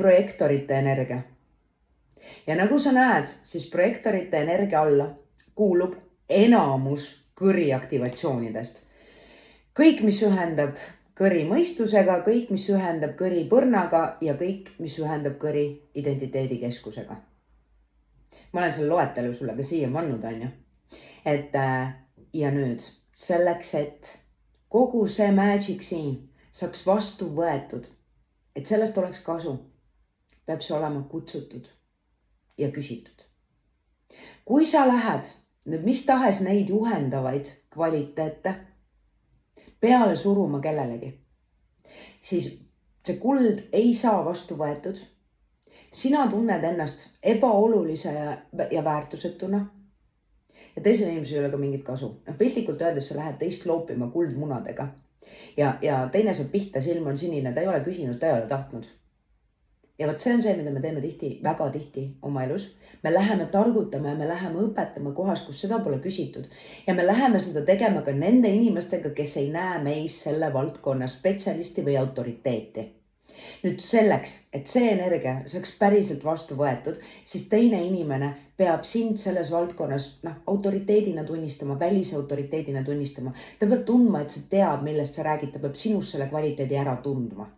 projektorite energia. Ja nagu sa näed, siis projektorite energia alla kuulub enamus kõri aktivatsioonidest. Kõik, mis ühendab kõri mõistusega, kõik, mis ühendab kõri põrnaga ja kõik, mis ühendab kõri identiteedikeskusega. Ma olen selle loetelu sulle ka siia pannud, on ju. Ja nüüd selleks, et kogu see magic siin saaks vastu võetud, et sellest oleks kasu, peab see olema kutsutud ja küsitud. Kui sa lähed nüüd mis tahes neid juhendavaid kvaliteete peale suruma kellelegi, siis see kuld ei saa vastu võetud. Sina tunned ennast ebaolulise ja väärtusetuna. Ja teisel inimesel ei ole ka mingit kasu. Piltlikult öeldes sa lähed teist loopima kuldmunadega. Ja teine saab pihta, silm on sinine, ta ei ole küsinud, ta ei ole tahtnud. Ja vot see on see, mida me teeme väga tihti oma elus. Me läheme targutama ja me läheme õpetama kohas, kus seda pole küsitud. Ja me läheme seda tegema ka nende inimestega, kes ei näe meis selle valdkonna spetsialisti või autoriteeti. Nüüd selleks, et see energia saaks päriselt vastu võetud, siis teine inimene peab sind selles valdkonnas autoriteedina tunnistama, välisautoriteedina tunnistama. Ta peab tundma, et sa tead, millest sa räägid, ta peab sinus selle kvaliteedi ära tundma.